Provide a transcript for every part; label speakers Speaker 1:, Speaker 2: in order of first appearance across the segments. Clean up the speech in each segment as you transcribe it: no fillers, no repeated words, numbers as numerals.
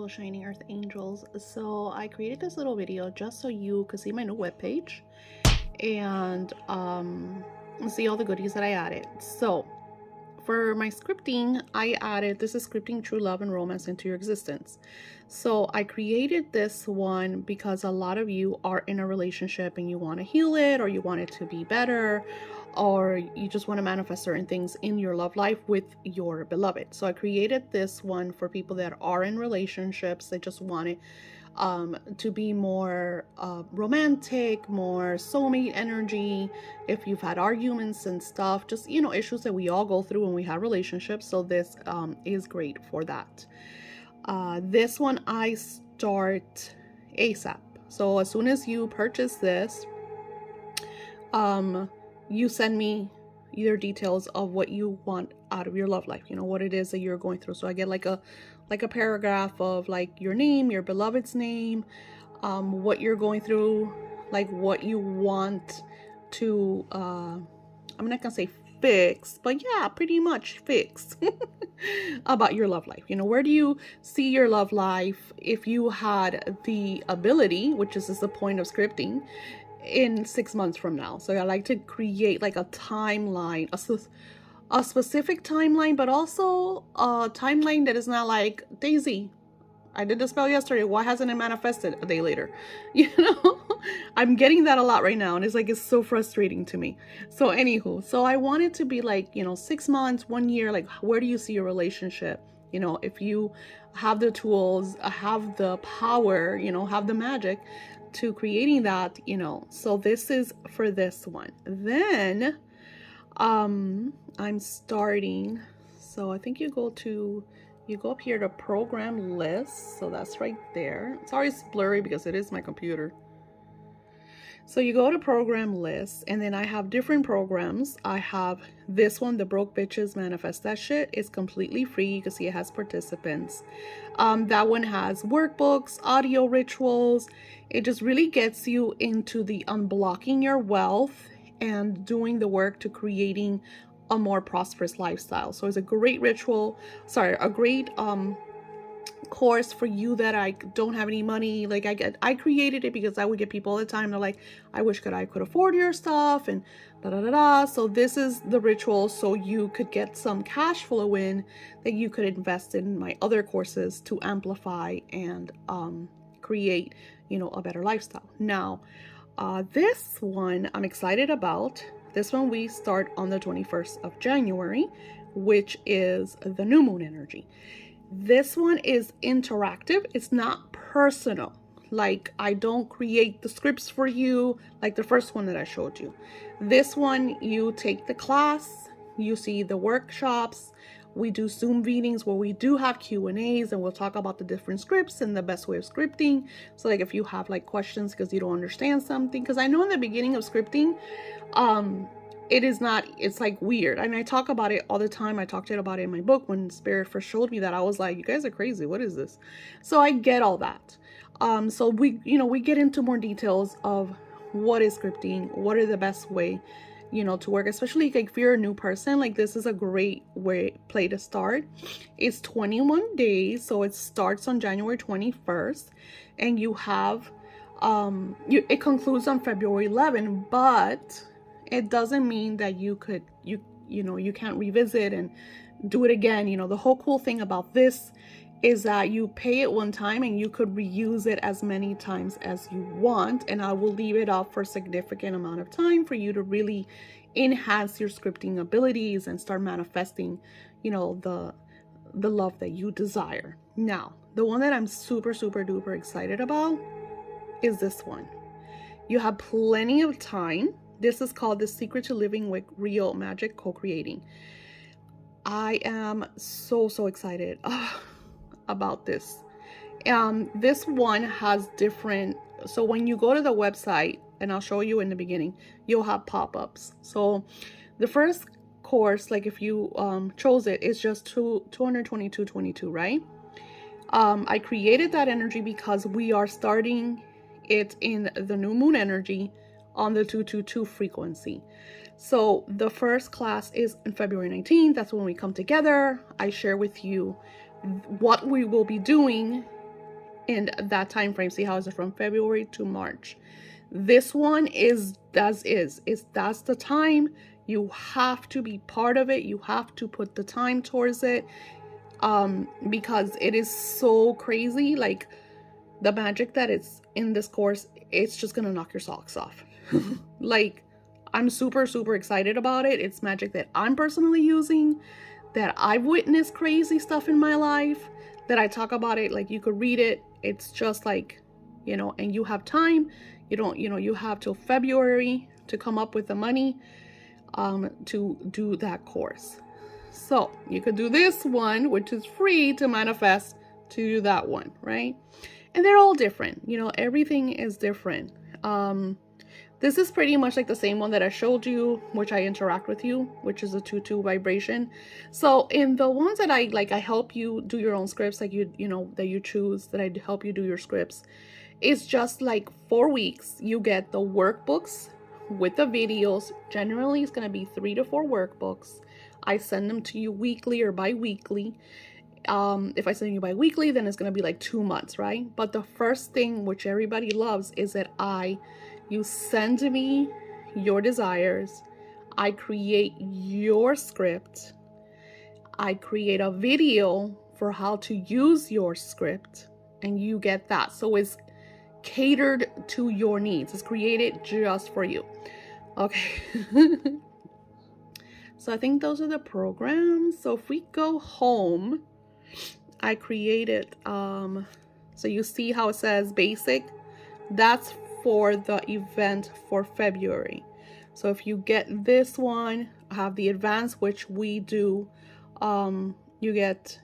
Speaker 1: beautiful shining earth angels. So I created this little video just so you could see my new webpage and see all the goodies that I added. So for my scripting, I added, this is scripting true love and romance into your existence. So I created this one because a lot of you are in a relationship and you want to heal it, or you want it to be better, or you just want to manifest certain things in your love life with your beloved. So I created this one for people that are in relationships. They just want it to be more romantic, more soulmate energy. If you've had arguments and stuff, just, you know, issues that we all go through when we have relationships. So this is great for that. This one I start ASAP. So as soon as you purchase this, you send me either details of what you want out of your love life, you know, what it is that you're going through. So I get like a paragraph of like your name, your beloved's name, what you're going through, like what you want to, I'm not gonna say fix, but yeah, pretty much fix about your love life. You know, where do you see your love life if you had the ability, which is the point of scripting, in 6 months from now? So I like to create like a timeline, a specific timeline, but also a timeline that is not like, Daisy, I did the spell yesterday, why hasn't it manifested a day later? You know, I'm getting that a lot right now, and it's like, it's so frustrating to me. So anywho, so I want it to be like, you know, 6 months, 1 year, like where do you see your relationship? You know, if you have the tools, have the power, you know, have the magic to creating that, you know. So this is for this one. Then I'm starting, so I think you go up here to program list. So that's right there. Sorry it's blurry because it is my computer. So you go to program list, and then I have different programs. I have this one, the Broke Bitches Manifest That Shit. It's completely free. You can see it has participants. That one has workbooks, audio rituals. It just really gets you into the unblocking your wealth and doing the work to creating a more prosperous lifestyle. So it's a great a great course for you that I don't have any money. Like I created it because I would get people all the time, they're like, I wish I could afford your stuff and da da da da. So this is the ritual, so you could get some cash flow in that you could invest in my other courses to amplify and create, you know, a better lifestyle. Now this one I'm excited about. This one we start on the 21st of January, which is the new moon energy. This one is interactive. It's not personal. Like, I don't create the scripts for you like the first one that I showed you. This one, you take the class, you see the workshops. We do Zoom meetings where we do have Q&As, and we'll talk about the different scripts and the best way of scripting. So like if you have like questions because you don't understand something, because I know in the beginning of scripting, it's like weird. And I talk about it all the time. I talked about it in my book. When Spirit first showed me that, I was like, you guys are crazy. What is this? So I get all that. So we get into more details of what is scripting, what are the best way, you know, to work, especially like if you're a new person. Like this is a great play to start. It's 21 days. So it starts on January 21st and you have, it concludes on February 11, but it doesn't mean that you can't revisit and do it again. You know, the whole cool thing about this is that you pay it one time and you could reuse it as many times as you want. And I will leave it up for a significant amount of time for you to really enhance your scripting abilities and start manifesting, you know, the love that you desire. Now, the one that I'm super, super duper excited about is this one. You have plenty of time. This is called The Secret to Living with Real Magic Co-Creating. I am so excited about this. This one has different, so when you go to the website, and I'll show you in the beginning, you'll have pop-ups. So the first course, like if you chose it, is just $222.22, right? I created that energy because we are starting it in the new moon energy on the 222 frequency. So the first class is on February 19th. That's when we come together. I share with you what we will be doing in that time frame. See how is it from February to March? This one is that's the time. You have to be part of it. You have to put the time towards it, because it is so crazy. Like, the magic that is in this course, it's just gonna knock your socks off. Like, I'm super, super excited about it. It's magic that I'm personally using, that I've witnessed crazy stuff in my life, that I talk about it. Like, you could read it. It's just like, you know, and you have time. You don't, you know, you have till February to come up with the money to do that course. So you could do this one, which is free to manifest, to do that one, right? And they're all different. You know, everything is different. This is pretty much like the same one that I showed you, which I interact with you, which is a 2-2 vibration. So in the ones that I help you do your own scripts, like you know, that you choose, that I help you do your scripts. It's just like 4 weeks. You get the workbooks with the videos. Generally, it's going to be 3 to 4 workbooks. I send them to you weekly or bi-weekly. If I send you bi-weekly, then it's going to be like 2 months, right? But the first thing, which everybody loves, is that you send me your desires. I create your script. I create a video for how to use your script, and you get that. So it's catered to your needs. It's created just for you. Okay. So I think those are the programs. So if we go home, I created, so you see how it says basic? That's for the event for February. So if you get this one, I have the advanced, which we do. You get,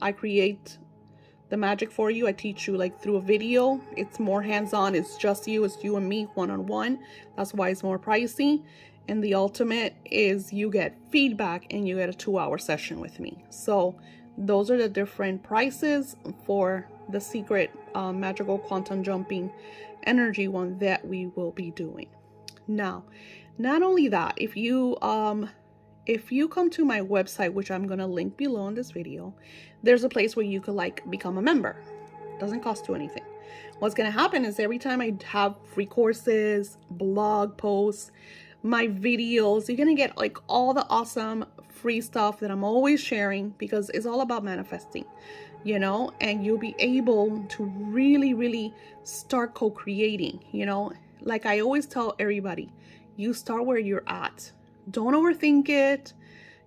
Speaker 1: I create the magic for you. I teach you like through a video. It's more hands-on. It's just you. It's you and me one-on-one. That's why it's more pricey. And the ultimate is you get feedback and you get a 2-hour session with me. So those are the different prices for the secret magical quantum jumping energy one that we will be doing. Now, not only that, if you come to my website, which I'm going to link below in this video, there's a place where you could like become a member. It doesn't cost you anything. What's going to happen is every time I have free courses, blog posts, my videos, you're going to get like all the awesome free stuff that I'm always sharing, because it's all about manifesting, you know, and you'll be able to really, really start co-creating, you know, like I always tell everybody, you start where you're at. Don't overthink it.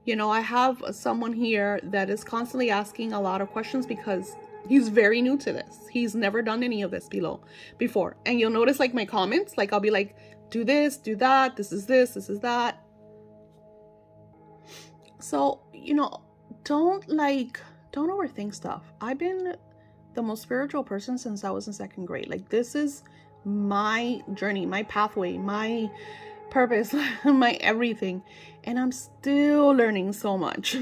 Speaker 1: You know, I have someone here that is constantly asking a lot of questions because he's very new to this. He's never done any of this before. And you'll notice like my comments, like I'll be like, do this, do that, this is that. So, you know, don't overthink stuff. I've been the most spiritual person since I was in 2nd grade. Like, this is my journey, my pathway, my purpose, my everything. And I'm still learning so much.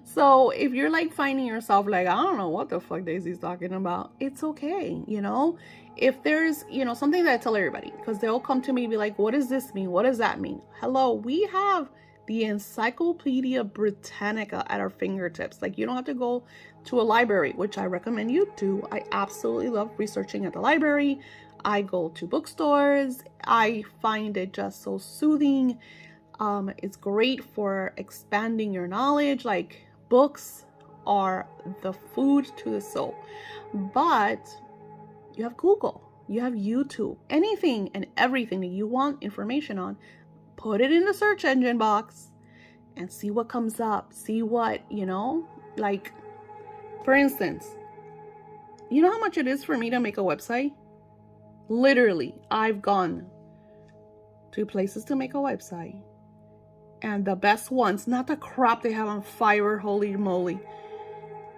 Speaker 1: So if you're like finding yourself like, I don't know what the fuck Daisy's talking about, it's okay. You know, if there's, you know, something that I tell everybody, because they'll come to me and be like, what does this mean? What does that mean? Hello, we have the Encyclopedia Britannica at our fingertips. Like, you don't have to go to a library, which I recommend you do. I absolutely love researching at the library. I go to bookstores. I find it just so soothing. It's great for expanding your knowledge. Like, books are the food to the soul. But you have Google, you have YouTube, anything and everything that you want information on, put it in the search engine box and see what comes up. See what, you know, like, for instance, you know how much it is for me to make a website? Literally, I've gone to places to make a website, and the best ones, not the crap they have on Fiverr, holy moly,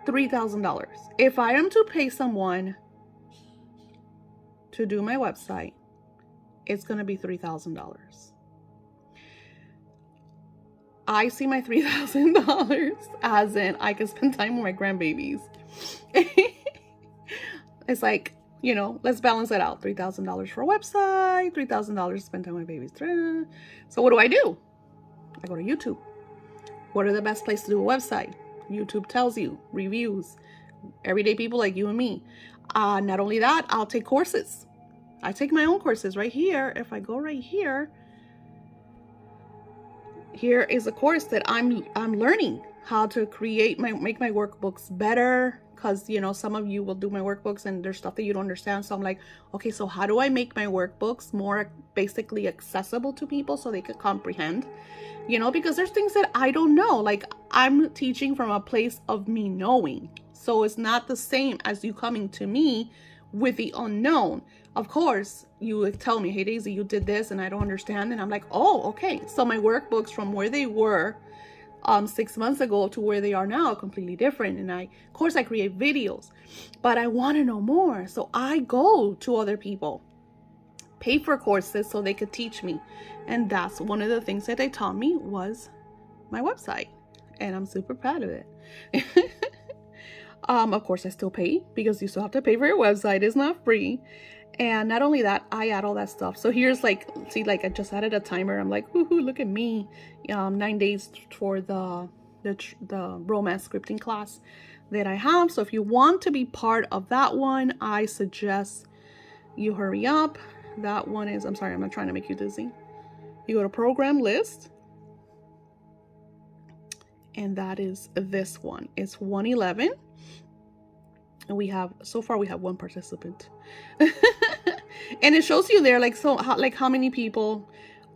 Speaker 1: $3,000. If I am to pay someone to do my website, it's going to be $3,000. I see my $3,000 as in I can spend time with my grandbabies. It's like, you know, let's balance it out. $3,000 for a website, $3,000 to spend time with my babies. So what do? I go to YouTube. What are the best places to do a website? YouTube tells you, reviews, everyday people like you and me. Not only that, I'll take courses. I take my own courses right here. If I go right here, here is a course that I'm learning how to create make my workbooks better, because you know, some of you will do my workbooks and there's stuff that you don't understand. So I'm like, okay, so how do I make my workbooks more basically accessible to people so they could comprehend? You know, because there's things that I don't know. Like, I'm teaching from a place of me knowing. So it's not the same as you coming to me with the unknown. Of course, you would tell me, hey Daisy, you did this and I don't understand. And I'm like, oh, okay. So my workbooks from where they were 6 months ago to where they are now are completely different. And of course I create videos, but I want to know more. So I go to other people, pay for courses so they could teach me. And that's one of the things that they taught me was my website. And I'm super proud of it. Of course, I still pay, because you still have to pay for your website. It's not free. And not only that, I add all that stuff. So here's like, see, like I just added a timer. I'm like, woohoo, look at me. 9 days for the romance scripting class that I have. So if you want to be part of that one, I suggest you hurry up. That one is, I'm sorry, I'm not trying to make you dizzy. You go to program list. And that is this one. It's 111. And we have, so far we have one participant. And it shows you there, like, so how many people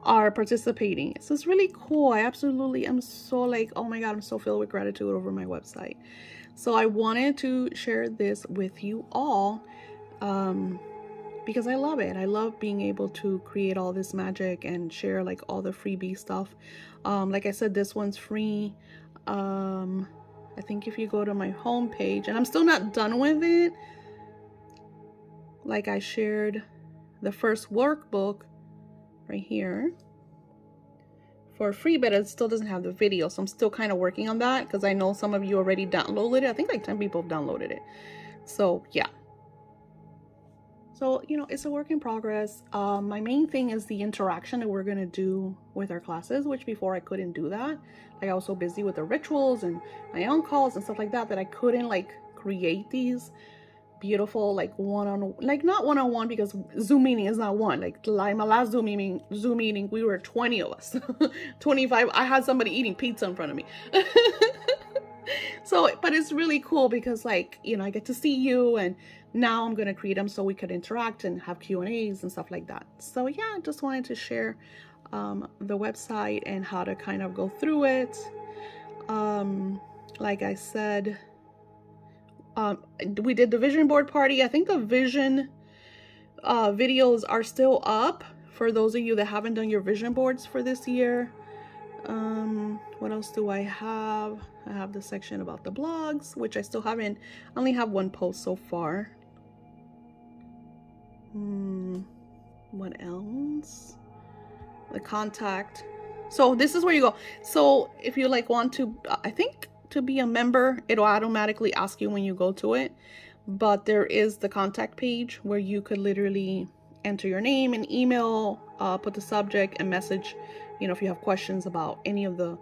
Speaker 1: are participating. So it's really cool. I absolutely am so like, oh my God, I'm so filled with gratitude over my website. So I wanted to share this with you all, because I love it. I love being able to create all this magic and share like all the freebie stuff. Like I said, this one's free. I think if you go to my home page, and I'm still not done with it. Like I shared the first workbook right here for free, but it still doesn't have the video. So I'm still kind of working on that, because I know some of you already downloaded it. I think like 10 people have downloaded it. So yeah. So, you know, it's a work in progress. My main thing is the interaction that we're going to do with our classes, which before I couldn't do that. Like I was so busy with the rituals and my own calls and stuff like that, that I couldn't like create these beautiful, like like not one-on-one, because Zoom meeting is not one. Like my last Zoom meeting, we were 20 of us, 25. I had somebody eating pizza in front of me. So, but it's really cool because, like, you know, I get to see you, and now I'm going to create them so we could interact and have Q&As and stuff like that. So yeah, I just wanted to share the website and how to kind of go through it. Like I said, we did the vision board party. I think the vision videos are still up for those of you that haven't done your vision boards for this year. What else do I have? I have the section about the blogs, which I still haven't, I only have one post so far. What else? The contact. So this is where you go. So if you like want to, I think to be a member, it'll automatically ask you when you go to it. But there is the contact page where you could literally enter your name and email, put the subject and message. You know, if you have questions about any of the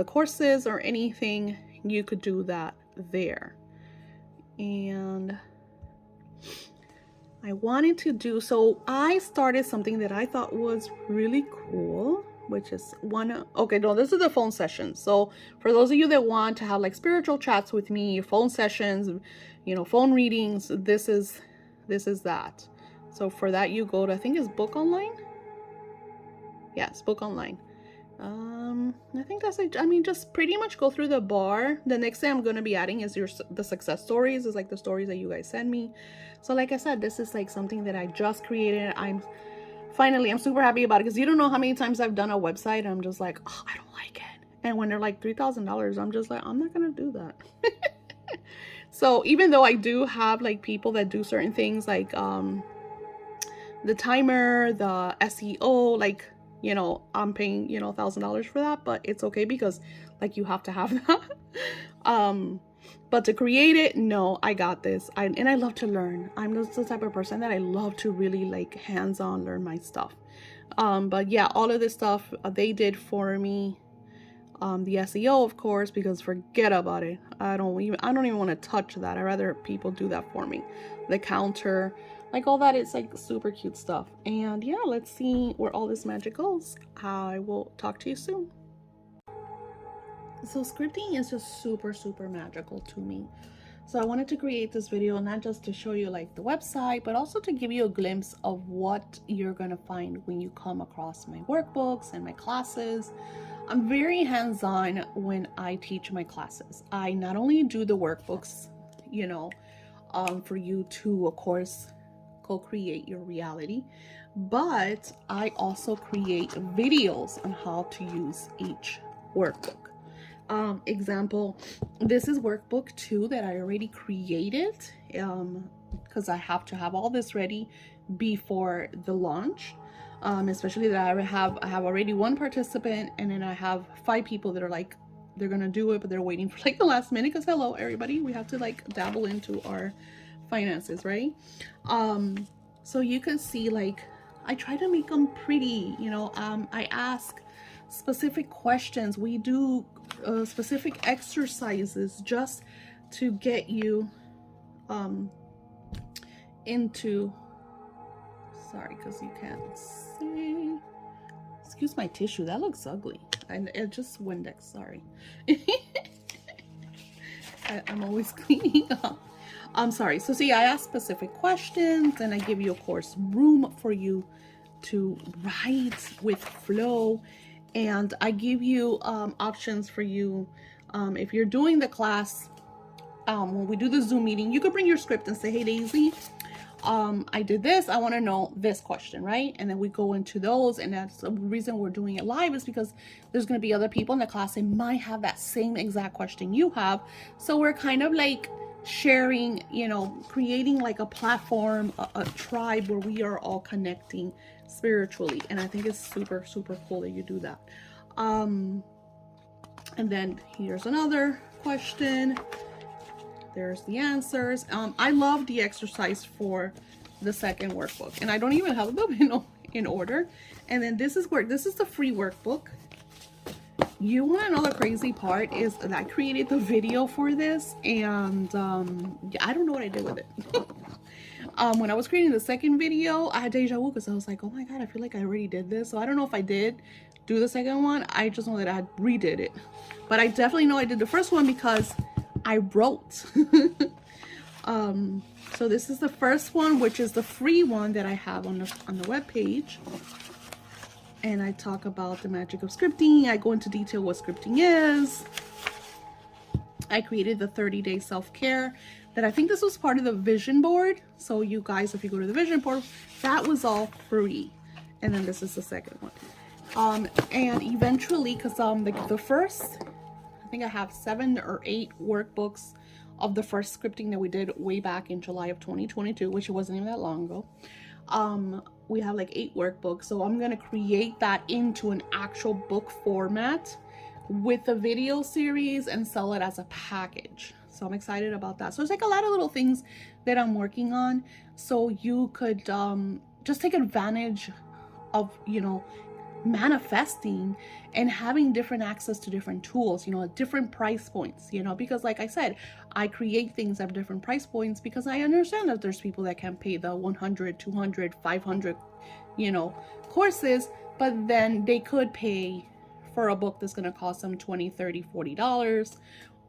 Speaker 1: courses or anything, you could do that there. And I wanted to do, so I started something that I thought was really cool, which is okay, no, this is the phone session. So for those of you that want to have like spiritual chats with me, phone sessions, you know, phone readings, this is that. So for that, you go to, I think it's Book Online. Yes, Book Online. I think that's like, I mean, just pretty much go through the bar. The next thing I'm going to be adding is the success stories, is like the stories that you guys send me. So like I said, this is like something that I just created. I'm super happy about it, because you don't know how many times I've done a website and I'm just like, oh, I don't like it. And when they're like $3,000, I'm just like, I'm not going to do that. So even though I do have like people that do certain things, like the timer, the SEO, like, you know, I'm paying, you know, $1,000 for that, but it's okay, because like you have to have that. But to create it, no, I got this. And I love to learn. I'm just the type of person that I love to really like hands-on learn my stuff. But yeah, all of this stuff they did for me. The SEO, of course, because forget about it. I don't even want to touch that. I'd rather people do that for me. The counter, like all that, it's like super cute stuff. And yeah, let's see where all this magic goes. I will talk to you soon. So scripting is just super, super magical to me. So I wanted to create this video not just to show you like the website, but also to give you a glimpse of what you're going to find when you come across my workbooks and my classes. I'm very hands-on when I teach my classes. I not only do the workbooks, you know, for you to, of course, co-create your reality, but I also create videos on how to use each workbook. Example, this is workbook 2 that I already created, because I have to have all this ready before the launch. Especially that I have already 1 participant, and then I have 5 people that are like, they're gonna do it, but they're waiting for like the last minute, because hello everybody, we have to like dabble into our finances, right? So you can see, like, I try to make them pretty, you know. I ask specific questions. We do specific exercises just to get you into, sorry, because you can't see, excuse my tissue, that looks ugly, and it just Windex, sorry. I'm always cleaning up. I'm sorry. So see, I ask specific questions, and I give you, of course, room for you to write with flow, and I give you options for you. If you're doing the class, when we do the Zoom meeting, you could bring your script and say, hey Daisy, I did this, I want to know this question, right? And then we go into those, and that's the reason we're doing it live, is because there's going to be other people in the class that might have that same exact question you have. So we're kind of like sharing, you know, creating like a platform, a tribe where we are all connecting spiritually. And I think it's super, super cool that you do that. And then here's another question. There's the answers. I love the exercise for the second workbook, and I don't even have them in order. And then this is the free workbook. You want to know the crazy part is that I created the video for this, and I don't know what I did with it. When I was creating the second video, I had deja vu, because I was like, oh my god, I feel like I already did this. So I don't know if I did do the second one. I just know that I redid it, but I definitely know I did the first one because I wrote. So this is the first one, which is the free one that I have on the web page, and I talk about the magic of scripting. I go into detail what scripting is. I created the 30-day self-care that I think this was part of the vision board. So you guys, if you go to the vision board, that was all free. And then this is the second one. And eventually, because the first, I think I have 7 or 8 workbooks of the first scripting that we did way back in July of 2022, which wasn't even that long ago. We have like 8 workbooks. So I'm going to create that into an actual book format with a video series and sell it as a package. So I'm excited about that. So it's like a lot of little things that I'm working on. So you could just take advantage of, you know, manifesting and having different access to different tools, you know, at different price points, you know, because like I said, I create things at different price points because I understand that there's people that can pay the 100, 200, 500, you know, courses, but then they could pay for a book that's going to cost them $20, $30, $40.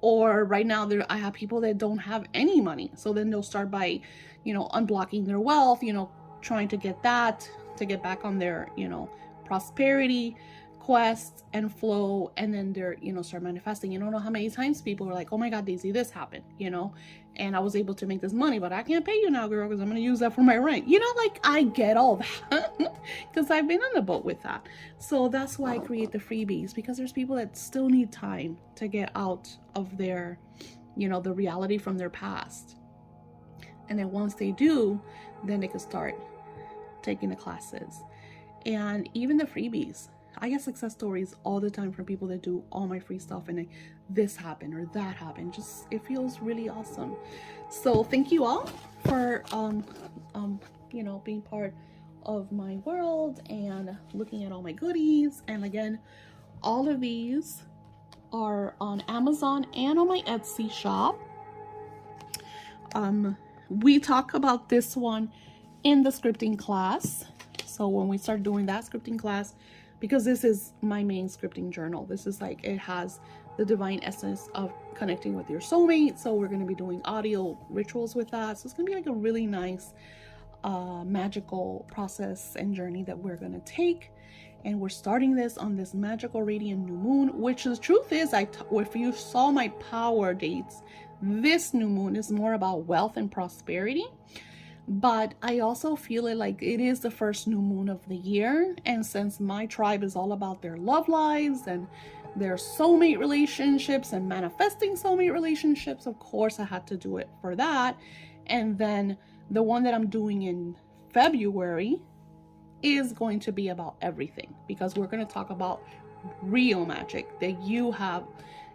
Speaker 1: Or right now I have people that don't have any money. So then they'll start by, you know, unblocking their wealth, you know, trying to get that, to get back on their, you know, prosperity quest and flow, and then they're, you know, start manifesting. You don't know how many times people are like, oh my god, Daisy, this happened, you know, and I was able to make this money, but I can't pay you now, girl, because I'm going to use that for my rent. You know, like, I get all that because I've been on the boat with that. So that's why I create the freebies, because there's people that still need time to get out of their, you know, the reality from their past. And then once they do, then they can start taking the classes. And even the freebies, I get success stories all the time from people that do all my free stuff, and this happened or that happened. Just, it feels really awesome. So thank you all for you know, being part of my world and looking at all my goodies. And again, all of these are on Amazon and on my Etsy shop. We talk about this one in the scripting class. So when we start doing that scripting class, because this is my main scripting journal, this is like, it has the divine essence of connecting with your soulmate. So we're going to be doing audio rituals with that. So it's going to be like a really nice magical process and journey that we're going to take. And we're starting this on this magical radiant new moon, which the truth is, if you saw my power dates, this new moon is more about wealth and prosperity. But I also feel it like it is the first new moon of the year. And since my tribe is all about their love lives and their soulmate relationships and manifesting soulmate relationships, of course I had to do it for that. And then the one that I'm doing in February is going to be about everything, because we're going to talk about real magic that you have,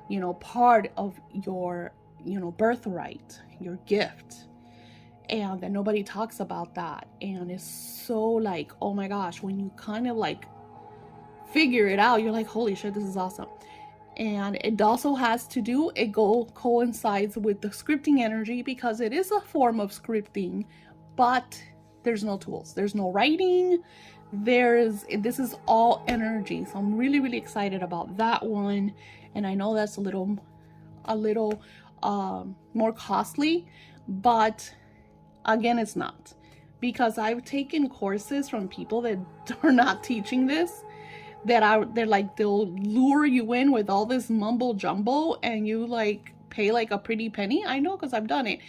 Speaker 1: you know, part of your, you know, birthright, your gift. And that nobody talks about that. And it's so like, oh my gosh, when you kind of like figure it out, you're like, holy shit, this is awesome. And it also has to do, coincides with the scripting energy, because it is a form of scripting, but there's no tools, there's no writing, this is all energy. So I'm really, really excited about that one. And I know that's a little more costly, but again, it's not, because I've taken courses from people that are not teaching this, they're like, they'll lure you in with all this mumble jumble and you like pay like a pretty penny. I know, because I've done it.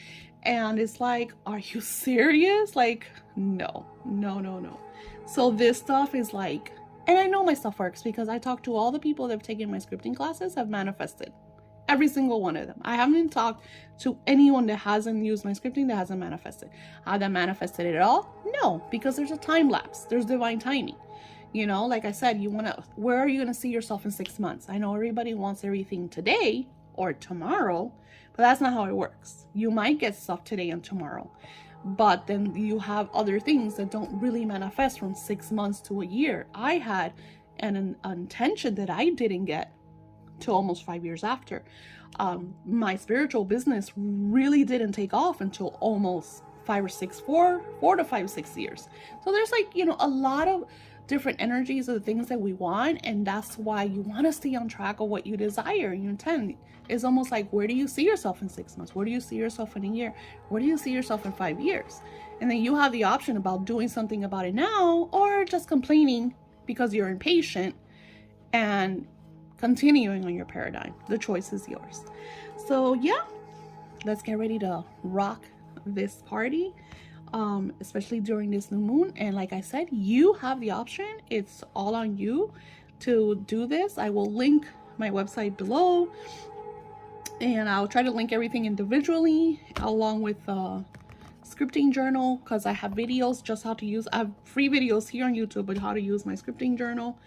Speaker 1: And it's like, are you serious? Like, no. So this stuff is like, and I know my stuff works because I talked to all the people that have taken my scripting classes, have manifested. Every single one of them. I haven't talked to anyone that hasn't used my scripting that hasn't manifested. Have they manifested it at all? No, because there's a time lapse. There's divine timing. You know, like I said, where are you going to see yourself in 6 months? I know everybody wants everything today or tomorrow, but that's not how it works. You might get stuff today and tomorrow, but then you have other things that don't really manifest from 6 months to a year. I had an intention that I didn't get till almost 5 years after. My spiritual business really didn't take off until almost 4 to 5, 6 years. So there's like, you know, a lot of different energies of the things that we want, and that's why you want to stay on track of what you desire, you intend. It's almost like, where do you see yourself in 6 months? Where do you see yourself in a year? Where do you see yourself in 5 years? And then you have the option about doing something about it now, or just complaining because you're impatient and continuing on your paradigm. The choice is yours. So yeah, let's get ready to rock this party, especially during this new moon. And like I said, you have the option. It's all on you to do this. I will link my website below, and I'll try to link everything individually along with scripting journal, because I have videos just how to use, I have free videos here on YouTube but how to use my scripting journal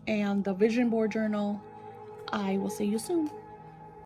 Speaker 1: and the vision board journal. I will see you soon.